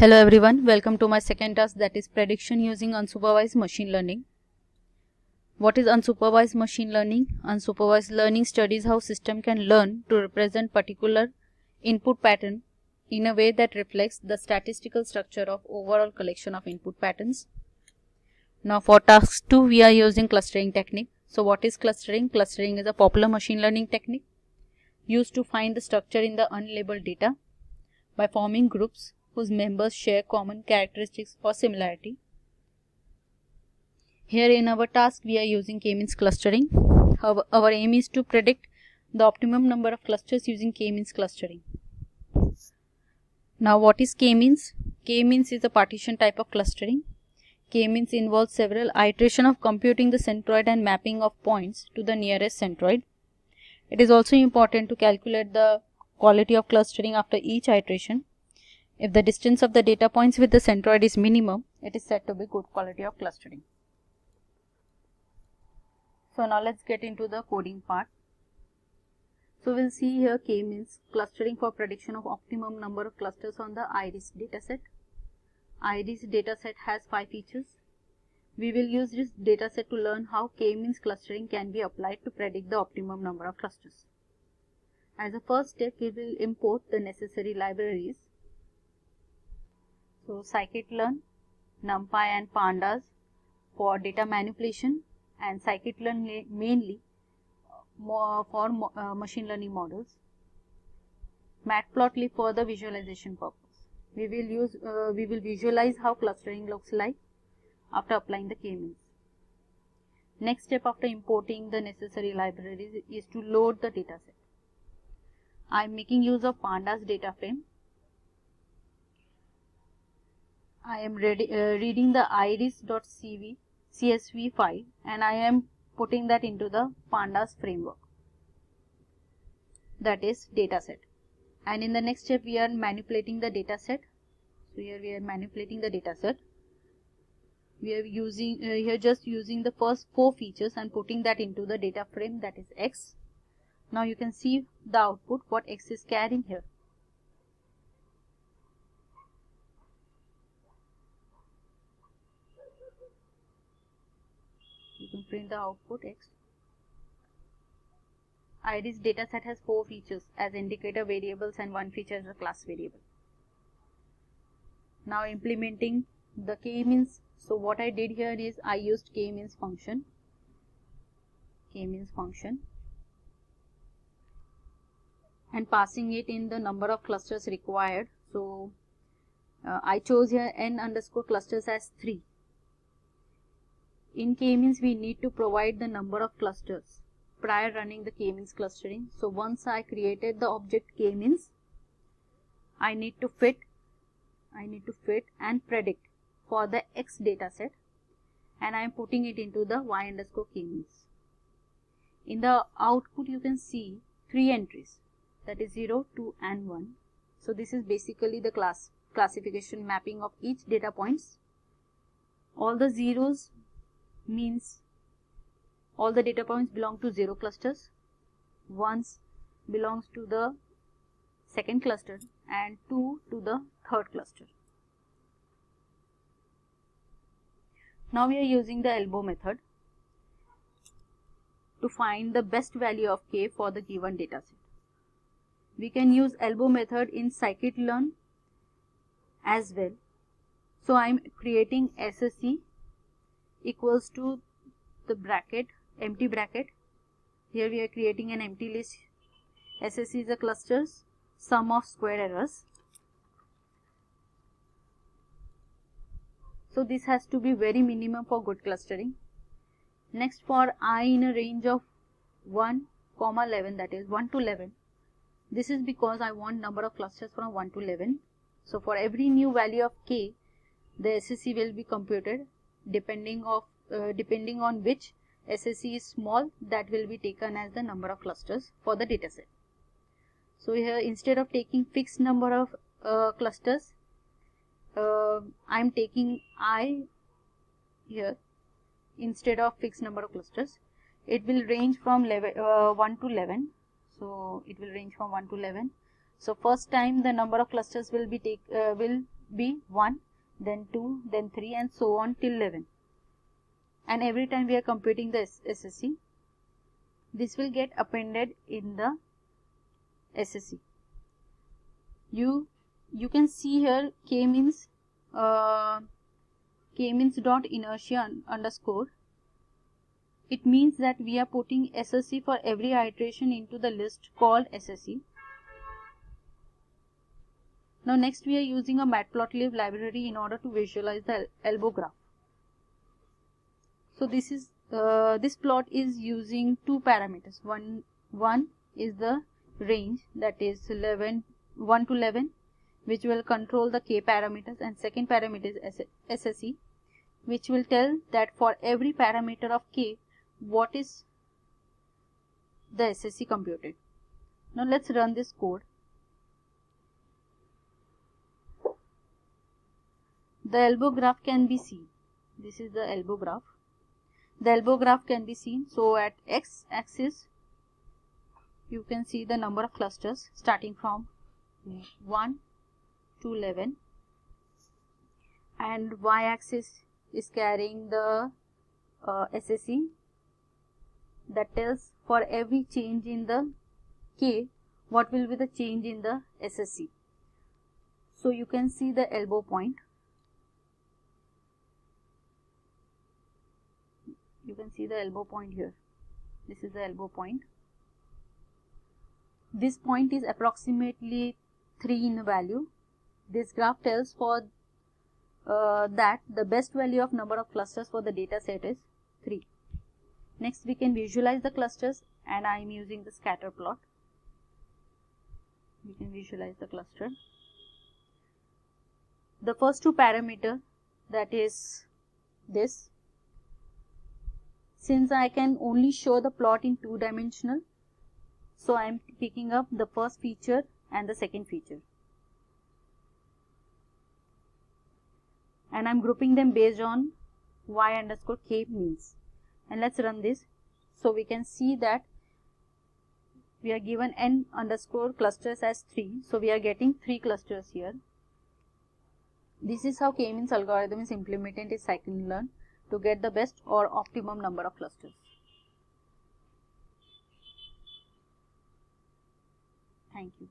Hello everyone, welcome to my second task, that is prediction using unsupervised machine learning. What is unsupervised machine learning? Unsupervised learning studies how system can learn to represent particular input pattern in a way that reflects the statistical structure of overall collection of input patterns. Now for task 2 we are using clustering technique. So what is clustering? Clustering is a popular machine learning technique used to find the structure in the unlabeled data by forming groups whose members share common characteristics or similarity. Here in our task we are using k-means clustering. Our aim is to predict the optimum number of clusters using k-means clustering. Now what is k-means? K-means is a partition type of clustering. K-means involves several iterations of computing the centroid and mapping of points to the nearest centroid. It is also important to calculate the quality of clustering after each iteration. If the distance of the data points with the centroid is minimum, it is said to be good quality of clustering. So now let's get into the coding part. So we'll see here k-means clustering for prediction of optimum number of clusters on the IRIS dataset. IRIS dataset has 5 features. We will use this dataset to learn how k-means clustering can be applied to predict the optimum number of clusters. As a first step, we will import the necessary libraries. So scikit-learn, NumPy and Pandas for data manipulation, and scikit-learn mainly for machine learning models. Matplotlib for the visualization purpose. We will visualize how clustering looks like after applying the k-means. Next step after importing the necessary libraries is to load the dataset. I am making use of Pandas data frame. I am reading the iris.csv file and I am putting that into the Pandas framework, that is dataset. And in the next step we are manipulating the dataset. So here we are manipulating the dataset. We are using here just using the first 4 features and putting that into the data frame, that is x. Now you can see the output, what x is carrying here. You can print the output x. IRIS dataset has 4 features as indicator variables and 1 feature as a class variable. Now implementing the k-means. So what I did here is I used k-means function, and passing it in the number of clusters required. So I chose here n underscore clusters as 3. In k-means we need to provide the number of clusters prior running the k-means clustering. So once I created the object k-means, I need to fit and predict for the x dataset, and I am putting it into the y underscore k-means. In the output you can see 3 entries, that is 0, 2 and 1. So this is basically the classification mapping of each data points. All the zeros means all the data points belong to 0 clusters, 1s belongs to the second cluster and 2 to the third cluster. Now we are using the elbow method to find the best value of k for the given dataset. We can use elbow method in scikit-learn as well. So I am creating SSE equals to the bracket, empty bracket. Here we are creating an empty list. SSE is the clusters sum of square errors. So this has to be very minimum for good clustering. Next, for I in a range of 1, 11, that is 1 to 11. This is because I want number of clusters from 1 to 11. So for every new value of k, the SSE will be computed depending on which SSE is small, that will be taken as the number of clusters for the dataset. So here instead of taking fixed number of clusters, I am taking I here instead of fixed number of clusters. It will range from 1 to 11. So it will range from 1 to 11. So first time the number of clusters will be 1, then 2, then 3, and so on till 11. And every time we are computing the SSE, this will get appended in the SSE. You can see here k-means dot inertia underscore. It means that we are putting SSE for every iteration into the list called SSE. Now next we are using a matplotlib library in order to visualize the elbow graph. So this is this plot is using two parameters. One is the range, that is 1 to 11, which will control the k parameters, and second parameter is SSE, which will tell that for every parameter of k, what is the SSE computed. Now let's run this code. The elbow graph can be seen. This is the elbow graph. The elbow graph can be seen. So at x-axis, you can see the number of clusters starting from 1 to 11, and y-axis is carrying the SSE that tells for every change in the k, what will be the change in the SSE. So you can see the elbow point. You can see the elbow point here. This is the elbow point. This point is approximately 3 in value. This graph tells for that the best value of number of clusters for the data set is 3. Next we can visualize the clusters, and I am using the scatter plot. We can visualize the cluster. The first two parameter, that is this. Since I can only show the plot in 2-dimensional, so I am picking up the first feature and the second feature, and I am grouping them based on y_k means. And let's run this. So we can see that we are given n_ clusters as 3, so we are getting 3 clusters here. This is how k-means algorithm is implemented in scikit-learn to get the best or optimum number of clusters. Thank you.